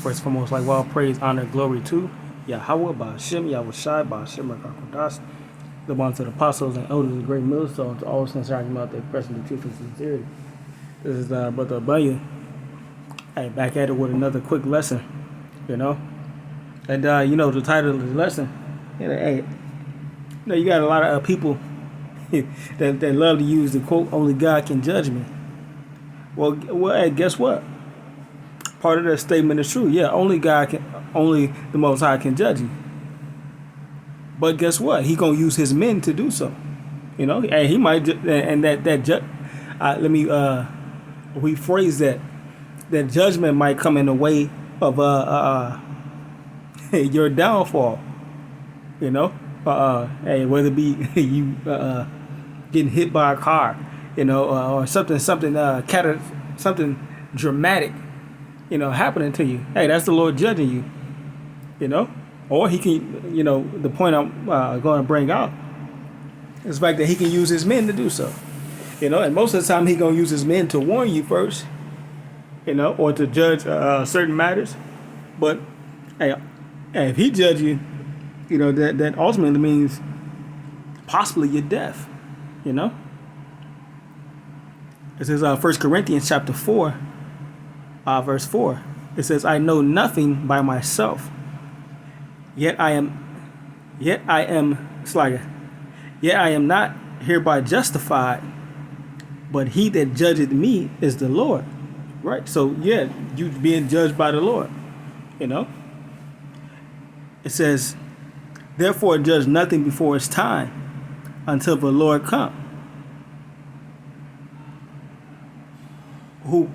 First and foremost, like all praise, honor, glory to Yahweh, Ba'ashem, Yahushai, Ba'ashem, Rakakodas, the ones of the apostles and elders of the great millstone, to always concerning about the expressing the truth and sincerity. This is Brother Abaya. Hey, back at it with another quick lesson, you know. And, the title of the lesson, you got a lot of people that love to use the quote, only God can judge me. Well, hey, guess what? Part of that statement is true. Yeah, only the Most High can judge you. But guess what? He gonna use his men to do so. You know, and he might, and that let me rephrase that. That judgment might come in the way of your downfall. You know, whether it be you getting hit by a car, or something dramatic, happening to you. Hey, that's the Lord judging you. Or he can, the point I'm going to bring out is the fact that he can use his men to do so. And most of the time he going to use his men to warn you first, or to judge certain matters. But hey, if he judge you, that ultimately means possibly your death. It says 1 Corinthians chapter 4, verse 4. It says, I know nothing by myself, yet I am not hereby justified, but he that judgeth me is the Lord. Right? So yeah, you being judged by the Lord. It says, therefore judge nothing before it's time, until the Lord come, who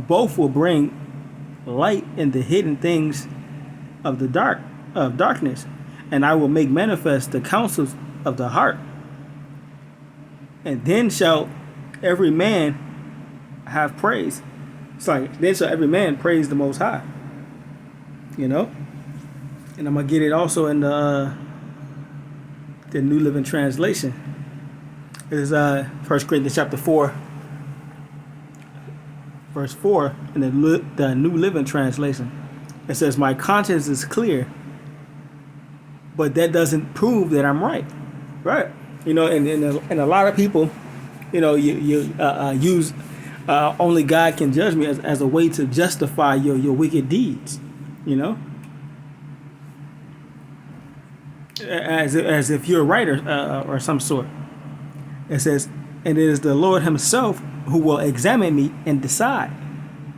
both will bring light in the hidden things of the darkness, and I will make manifest the counsels of the heart. And then shall every man have praise. Then shall every man praise the Most High. And I'm gonna get it also in the New Living Translation. It is 1 Corinthians chapter 4, verse 4 in the New Living Translation. It says, my conscience is clear, but that doesn't prove that I'm right. Right? And a lot of people, you use only God can judge me as a way to justify your wicked deeds. As if you're right or some sort. It says, and it is the Lord himself who will examine me and decide.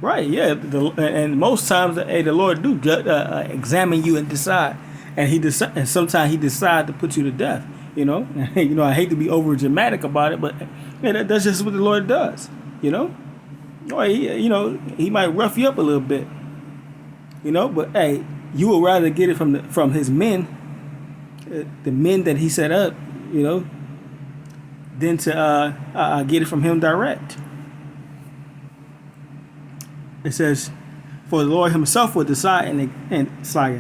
Right, yeah. And most times, the Lord do examine you and decide. And sometimes he decides to put you to death. I hate to be over dramatic about it, but that's just what the Lord does. Or he might rough you up a little bit. But hey, you would rather get it from his men, the men that he set up, than to get it from him direct. It says, for the Lord himself will decide, and it's like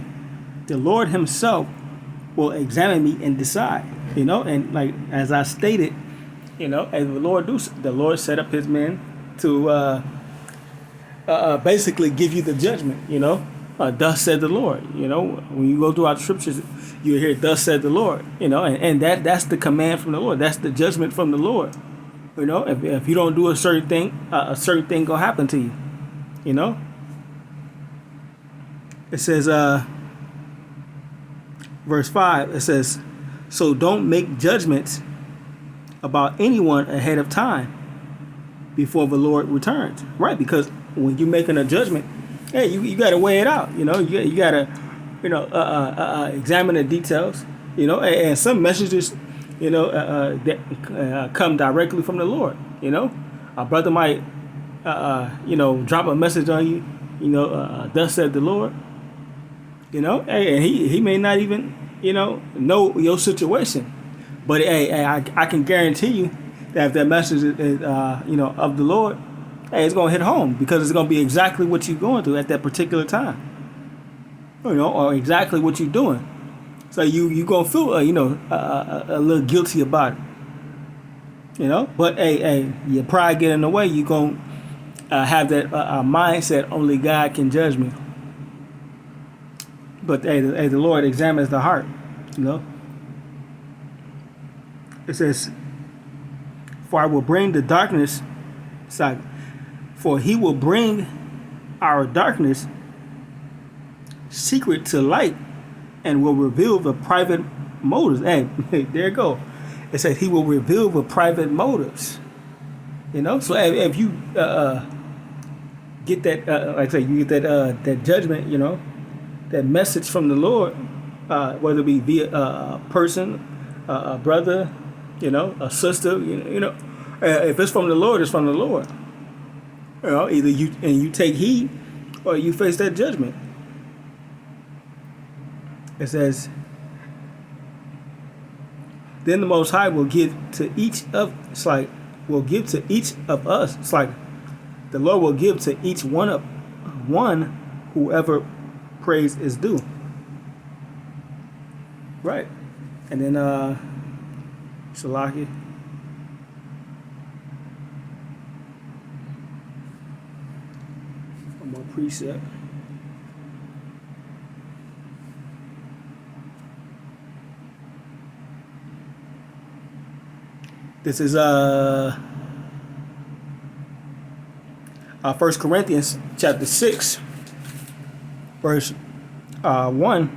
the Lord himself will examine me and decide. And like as I stated, as the Lord set up his men to basically give you the judgment. Thus said the Lord. When you go throughout the scriptures, you hear thus said the Lord. And that's the command from the Lord. That's the judgment from the Lord. If you don't do a certain thing gonna happen to you. It says verse 5, it says, so don't make judgments about anyone ahead of time before the Lord returns. Right? Because when you're making a judgment, hey, you got to weigh it out. You got to, examine the details. And some messages, that come directly from the Lord. A brother might, drop a message on you. Thus said the Lord. Hey, and he may not even, know your situation. But hey, I can guarantee you that if that message is, of the Lord, hey, it's gonna hit home because it's gonna be exactly what you're going through at that particular time. Or exactly what you're doing. So you gonna feel, a little guilty about it. But hey, your pride get in the way. You gonna have that mindset, only God can judge me. But hey, the Lord examines the heart. You know, it says, "For I will bring the darkness." Sorry, for He will bring our darkness secret to light, and will reveal the private motives. Hey, there you go. It says He will reveal the private motives. You know, so if you get that, like I say, you get that judgment, you know, that message from the Lord, whether it be via a person, a brother, you know, a sister, you know, if it's from the Lord, it's from the Lord. You know, either you take heed, or you face that judgment. It says, then the Most High will give to each of, it's like, will give to each of us. It's like the Lord will give to each one whoever praise is due. Right. And then Salaki. One more precept. This is 1 Corinthians chapter 6, verse 1.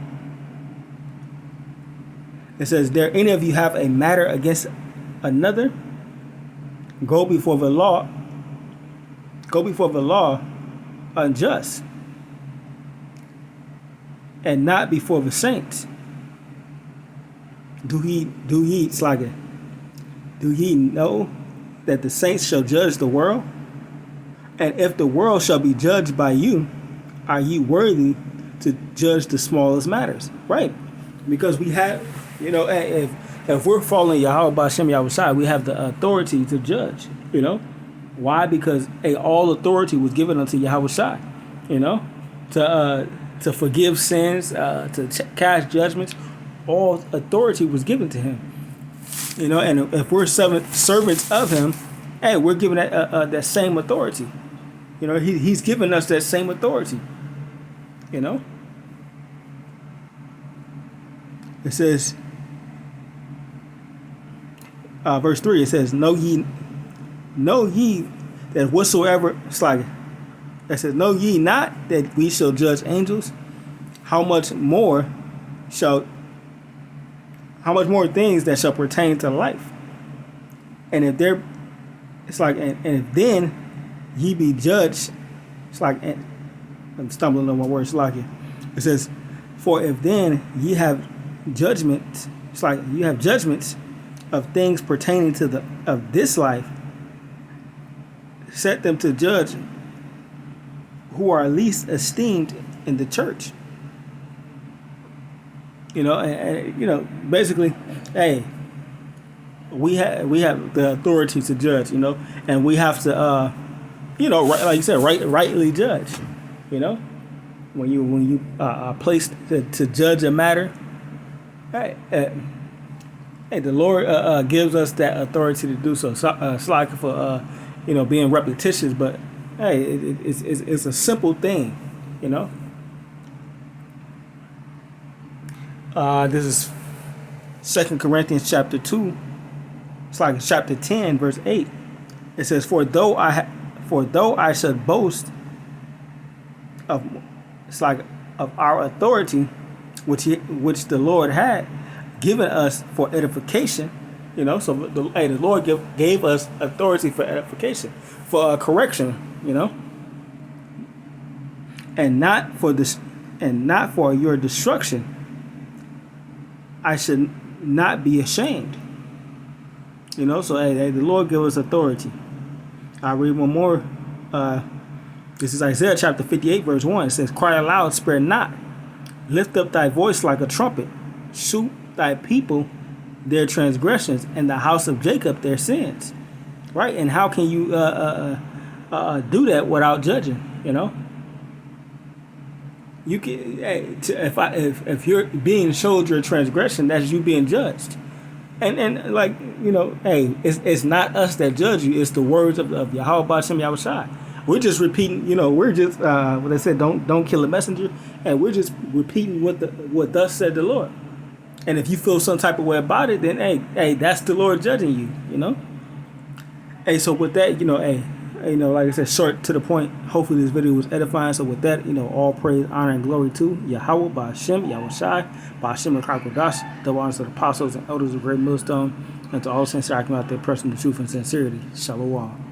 It says, "Dare any of you have a matter against another? Go before the law unjust, and not before the saints. Do ye Slaga? Do ye know that the saints shall judge the world? And if the world shall be judged by you, are ye worthy to judge the smallest matters?" Right. Because we have, you know, if we're following Yahweh B'Shem Yahushai, we have the authority to judge, you know. Why? Because all authority was given unto Yahushai, you know, to forgive sins, to cast judgments. All authority was given to him. You know, and if we're servants of Him, hey, we're given that same authority. You know, He's given us that same authority. You know, it says, verse 3. It says, "Know ye that whatsoever," it's like, it says, "Know ye not that we shall judge angels? How much more things that shall pertain to life? And if there, it's like, and if then ye be judged," it's like, and I'm stumbling on my words, like it says, "For if then ye have judgments," it's like, you have judgments of things pertaining to of this life, set them to judge who are least esteemed in the church." You know, and you know, basically, hey, we have the authority to judge, you know, and we have to, you know, like you said, rightly judge. You know, when you are placed to judge a matter, hey, the Lord gives us that authority to do so. It's like for you know, being repetitious, but hey, it's a simple thing, you know. This is 2 Corinthians chapter 2. It's like chapter 10, verse 8. It says, For though I should boast of, it's like, of our authority, which the Lord had given us for edification, you know. So the Lord gave us authority for edification, for correction, you know, and not for your destruction. I should not be ashamed. You know, so the Lord give us authority. I'll read one more. This is Isaiah chapter 58, verse 1. It says, Cry aloud, spare not. Lift up thy voice like a trumpet. Shoot thy people their transgressions, and the house of Jacob their sins. Right? And how can you do that without judging? You know? You can, if you're being showed your transgression, that's you being judged, and like, you know, hey, it's not us that judge you; it's the words of Yahweh B'Shem Yahushai. We're just repeating, we're just what they said, don't kill a messenger, and we're just repeating what thus said the Lord. And if you feel some type of way about it, then hey, that's the Lord judging you. Hey, so with that, like I said, short to the point. Hopefully this video was edifying. So with that, all praise, honor, and glory to Yahweh, Ba'Shem, Yahweh Shai, Ba'Shem and Kakodash, double honors to the apostles and elders of Great Millstone, and to all saints that are out there pressing the truth and sincerity. Shalom.